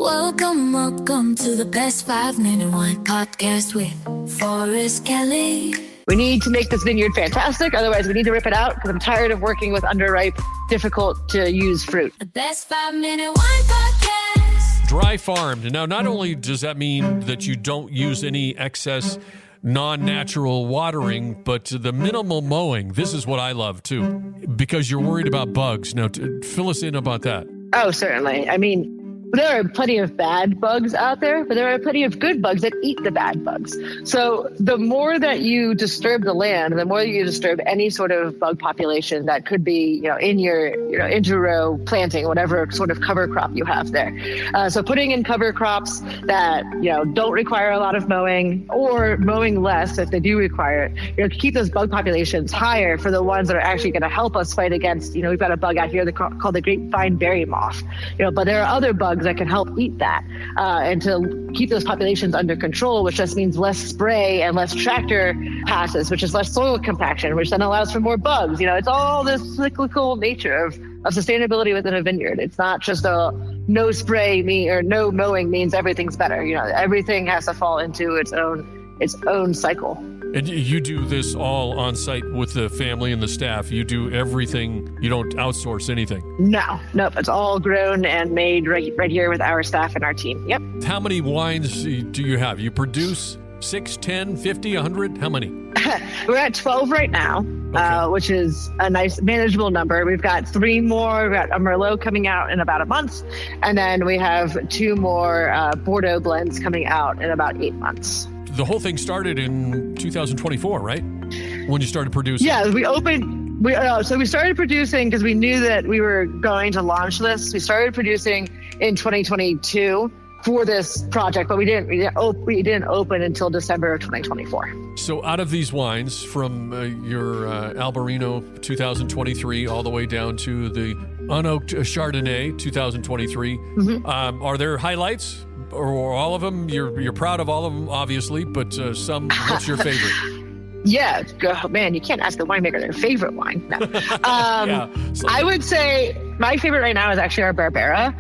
Welcome to the Best 5 Minute Wine Podcast with Forrest Kelly. We need to make this vineyard fantastic. Otherwise, we need to rip it out because I'm tired of working with underripe, difficult to use fruit. The Best 5 Minute Wine Podcast. Dry farmed. Now, not only does that mean that you don't use any excess non-natural watering, but the minimal mowing. This is what I love too, because you're worried about bugs. Now, fill us in about that. Oh, certainly. I mean, there are plenty of bad bugs out there, but there are plenty of good bugs that eat the bad bugs. So the more that you disturb the land, the more you disturb any sort of bug population that could be, in your, inter-row planting, whatever sort of cover crop you have there. So putting in cover crops that, don't require a lot of mowing or mowing less if they do require it, keep those bug populations higher for the ones that are actually going to help us fight against, we've got a bug out here called the grapevine berry moth, but there are other bugs that can help eat that and to keep those populations under control, which just means less spray and less tractor passes, which is less soil compaction, which then allows for more bugs. It's all this cyclical nature of sustainability within a vineyard. It's not just a no spray or no mowing means everything's better. Everything has to fall into its own cycle. And you do this all on site with the family and the staff. You do everything. You don't outsource anything. Nope. It's all grown and made right here with our staff and our team. Yep. How many wines do you have? You produce 6, 10, 50, 100? How many? We're at 12 right now, okay. Which is a nice manageable number. We've got 3 more. We've got a Merlot coming out in about a month. And then we have 2 more Bordeaux blends coming out in about 8 months. The whole thing started in 2024, right? When you started producing? Yeah, so we started producing because we knew that we were going to launch this. We started producing in 2022 for this project, but we didn't open until December of 2024. So out of these wines from your Albarino 2023 all the way down to the unoaked Chardonnay 2023, are there highlights? Or all of them? You're proud of all of them, obviously, but some. What's your favorite? Yeah, man, you can't ask the winemaker their favorite wine. No. I would say my favorite right now is actually our Barbera.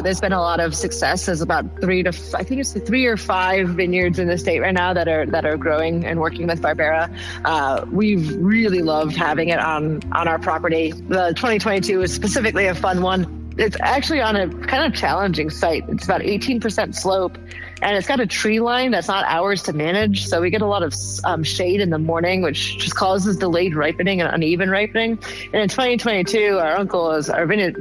There's been a lot of success. There's about 3 or 5 vineyards in the state right now that are growing and working with Barbera. We've really loved having it on our property. The 2022 is specifically a fun one. It's actually on a kind of challenging site. It's about 18% slope, and it's got a tree line that's not ours to manage. So we get a lot of shade in the morning, which just causes delayed ripening and uneven ripening. And in 2022, my uncle is our vineyard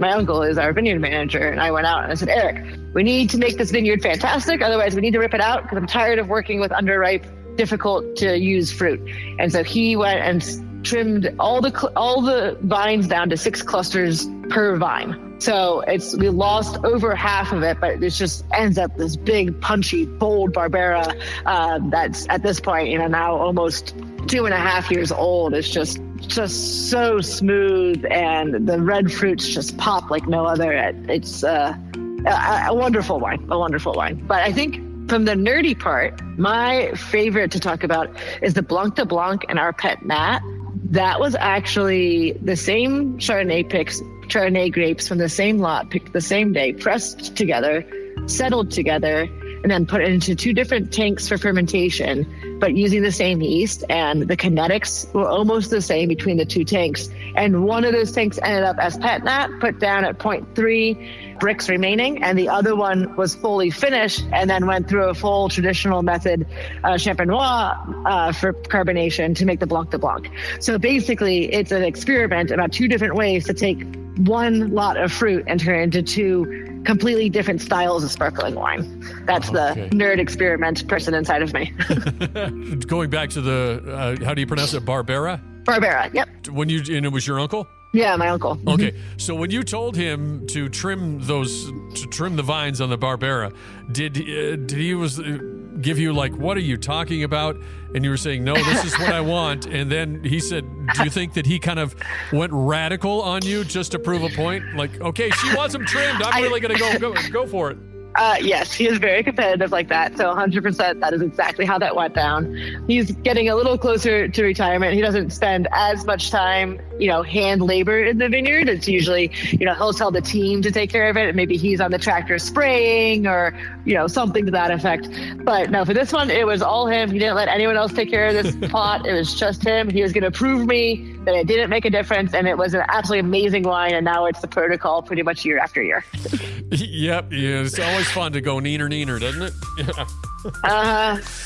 manager, and I went out and I said, Eric, we need to make this vineyard fantastic. Otherwise, we need to rip it out because I'm tired of working with underripe, difficult to use fruit. And so he went and trimmed all the vines down to 6 clusters per vine. So we lost over half of it, but it just ends up this big, punchy, bold Barbera that's at this point, now almost 2.5 years old. It's just so smooth, and the red fruits just pop like no other. It's a wonderful wine, But I think from the nerdy part, my favorite to talk about is the Blanc de Blanc and our Pet Nat. That was actually the same Chardonnay grapes from the same lot, picked the same day, pressed together, settled together, and then put into 2 different tanks for fermentation, but using the same yeast, and the kinetics were almost the same between the 2 tanks. And one of those tanks ended up as Pet Nat, put down at 0.3 bricks remaining, and the other one was fully finished and then went through a full traditional method, Champenois, for carbonation to make the Blanc de Blanc. So basically, it's an experiment about 2 different ways to take one lot of fruit and turn it into 2 completely different styles of sparkling wine. That's the nerd experiment person inside of me. Going back to the, how do you pronounce it? Barbera? Barbera, yep. And it was your uncle? Yeah, my uncle. Okay, so when you told him to trim the vines on the Barbera, did he give you like, what are you talking about? And you were saying, no, this is what I want. And then he said, do you think that he kind of went radical on you just to prove a point? Like, okay, she wants them trimmed. I'm really going to go for it. Yes, he is very competitive like that. So 100%, that is exactly how that went down. He's getting a little closer to retirement. He doesn't spend as much time, hand labor in the vineyard. It's usually, he'll tell the team to take care of it. And maybe he's on the tractor spraying or, something to that effect. But no, for this one, it was all him. He didn't let anyone else take care of this pot. It was just him. He was going to prove me that it didn't make a difference. And it was an absolutely amazing wine. And now it's the protocol pretty much year after year. Yep. Yeah, it's always fun to go neener, doesn't it? Yeah.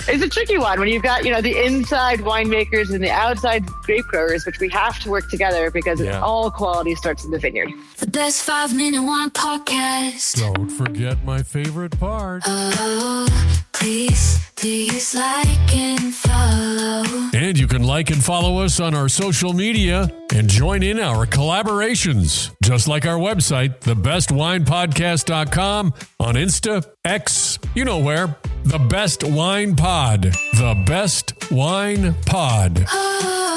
It's a tricky one when you've got, the inside winemakers and the outside grape growers, which we have to work together because all quality starts in the vineyard. The best 5-minute wine podcast. Don't forget my favorite part. Oh, please like and follow. And you can like and follow us on our social media and join in our collaborations. Just like our website, thebestwinepodcast.com, on Insta, X, you know where. The Best Wine Pod. The Best Wine Pod. Oh.